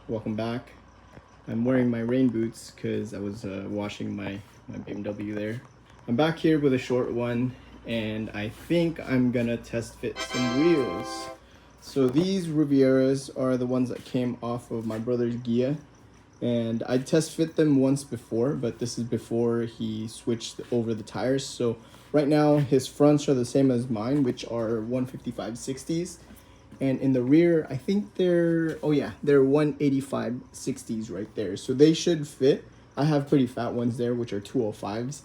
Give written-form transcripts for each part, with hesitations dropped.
welcome back. I'm wearing my rain boots because I was washing my BMW there. I'm back here with a short one, and I think I'm gonna test fit some wheels. So these Rivieras are the ones that came off of my brother's Gia, and I test fit them once before, but this is before he switched over the tires. So right now his fronts are the same as mine, which are 155/60s. And in the rear, I think they're 185/60s right there. So they should fit. I have pretty fat ones there, which are 205s.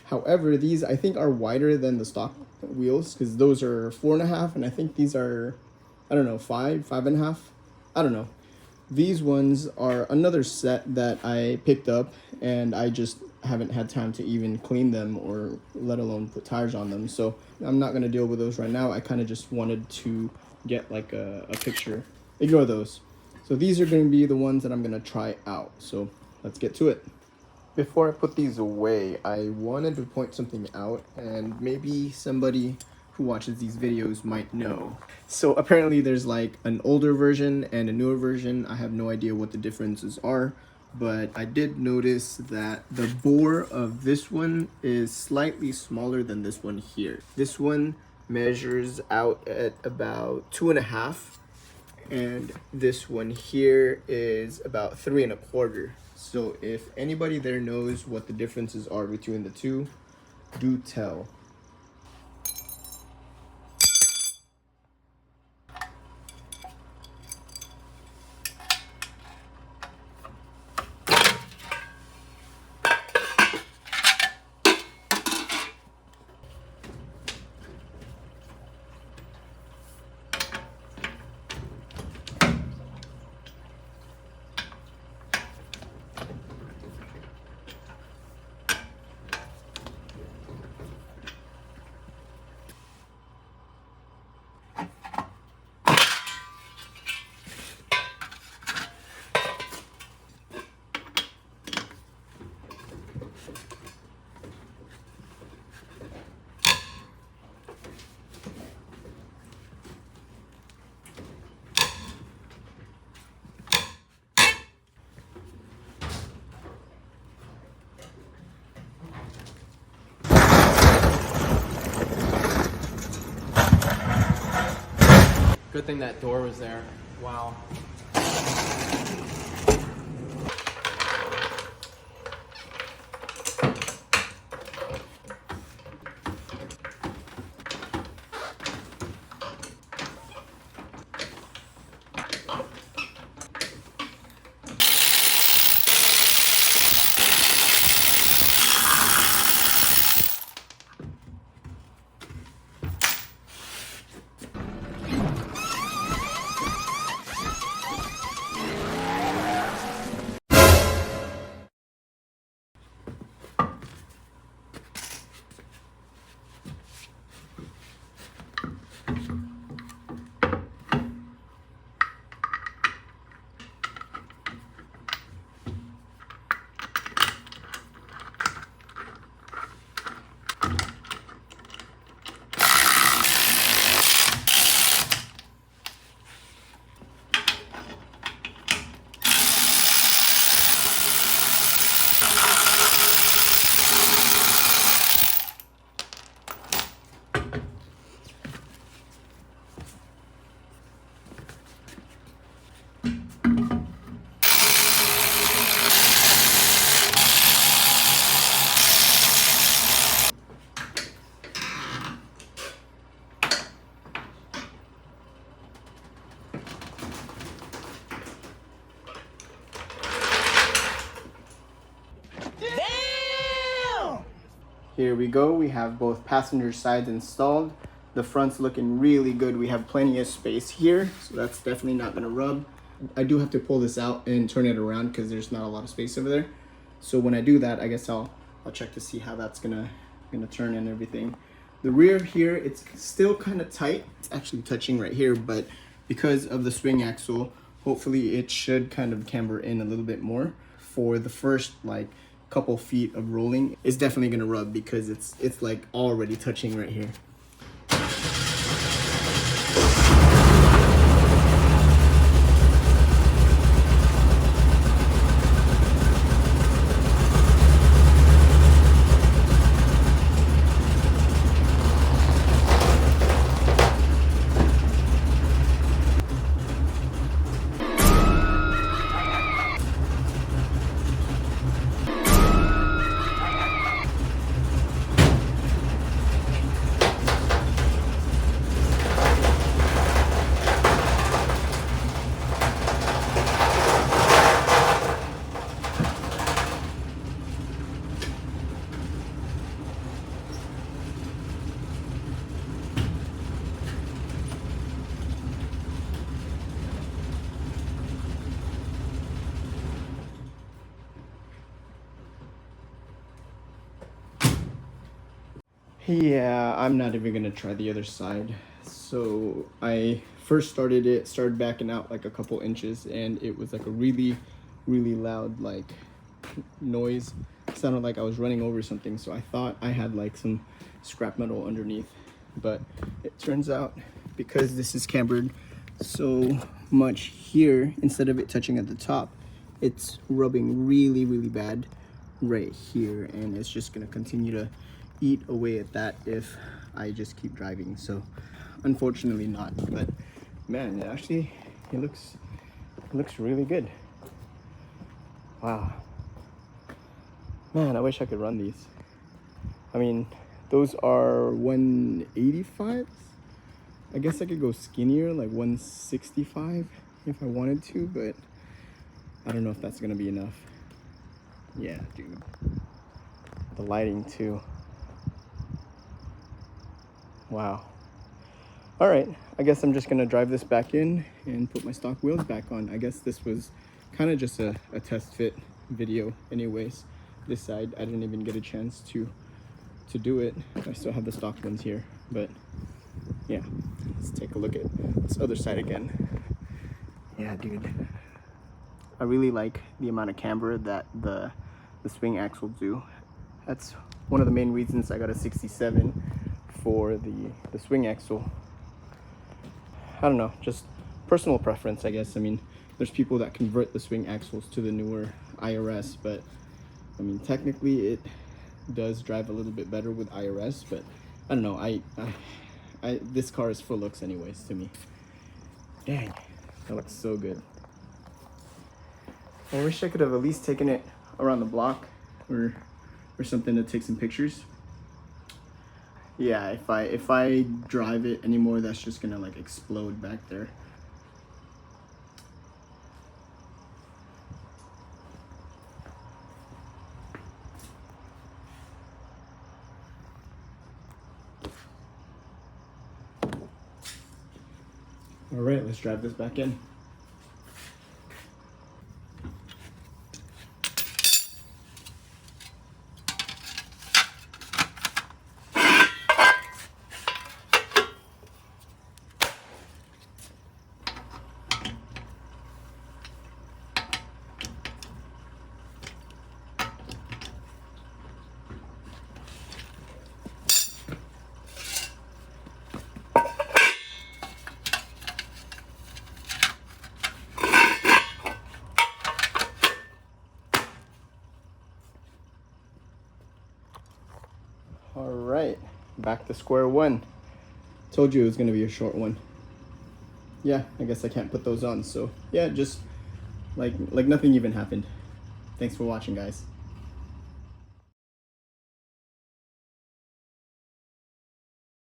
However, these I think are wider than the stock wheels because those are 4.5, and I think these are, I don't know, 5.5. I don't know. These ones are another set that I picked up, and I just haven't had time to even clean them or let alone put tires on them. So I'm not gonna deal with those right now. I kind of just wanted to get like a picture. Ignore those. So these are going to be the ones that I'm going to try out. So let's get to it. Before I put these away, I wanted to point something out, and maybe somebody who watches these videos might know. So apparently there's like an older version and a newer version. I have no idea what the differences are, but I did notice that the bore of this one is slightly smaller than this one here. This one measures out at about 2.5, and this one here is about 3.25. So if anybody there knows what the differences are between the two, do tell. Good thing that door was there. Wow. Here we go. We have both passenger sides installed. The front's looking really good. We have plenty of space here, so that's definitely not gonna rub. I do have to pull this out and turn it around because there's not a lot of space over there. So when I do that, I guess I'll check to see how that's gonna turn and everything. The rear here, it's still kind of tight. It's actually touching right here, but because of the swing axle, hopefully it should kind of camber in a little bit more. For the first like couple feet of rolling, it's definitely gonna rub because it's like already touching right here. Yeah, I'm not even gonna try the other side. So I first started backing out like a couple inches, and it was like a really, really loud like noise. It sounded like I was running over something, so I thought I had like some scrap metal underneath. But it turns out, because this is cambered so much here, instead of it touching at the top, it's rubbing really, really bad right here, and it's just gonna continue to eat away at that if I just keep driving. So unfortunately not, but man, it looks really good. Wow, man, I wish I could run these. I mean, those are 185s. I guess I could go skinnier, like 165 if I wanted to, but I don't know if that's gonna be enough. Yeah, dude, the lighting too. Wow. All right, I guess I'm just gonna drive this back in and put my stock wheels back on. I guess this was kind of just a test fit video anyways. This side, I didn't even get a chance to do it. I still have the stock ones here, but yeah, let's take a look at this other side again. Yeah, dude, I really like the amount of camber that the swing axle do. That's one of the main reasons I got a 67 for the swing axle. I don't know, just personal preference, I guess. I mean, there's people that convert the swing axles to the newer IRS, but I mean, technically it does drive a little bit better with IRS, but I don't know, I this car is for looks anyways to me. Dang, that looks so good. I wish I could have at least taken it around the block or something to take some pictures. Yeah, if I drive it anymore, that's just gonna like explode back there. All right, let's drive this back in. All right, back to square one. Told you it was gonna be a short one. Yeah, I guess I can't put those on, so yeah, just like nothing even happened. Thanks for watching, guys.